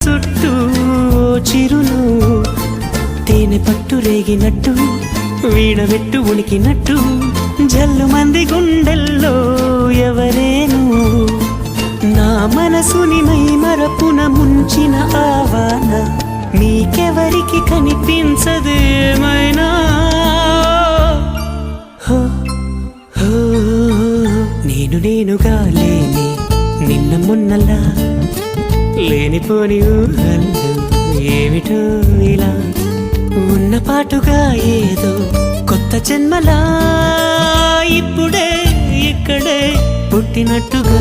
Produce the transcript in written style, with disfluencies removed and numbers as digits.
చుట్టూ చిరులు తేనె పట్టు రేగినట్టు వీడబెట్టు ఉనికినట్టు జల్లు మంది గుండెల్లో ఎవరేను నా మనసుని మై మరపున ముంచిన ఆవాన నీకెవరికి కనిపించదు ఏమైనా నేనుగా లేని నిన్న మొన్నలా లేనిపోని ఊహల్లో ఏమిటో ఇలా ఉన్న పాటుగా ఏదో కొత్త జన్మలా ఇప్పుడే ఇక్కడే పుట్టినట్టుగా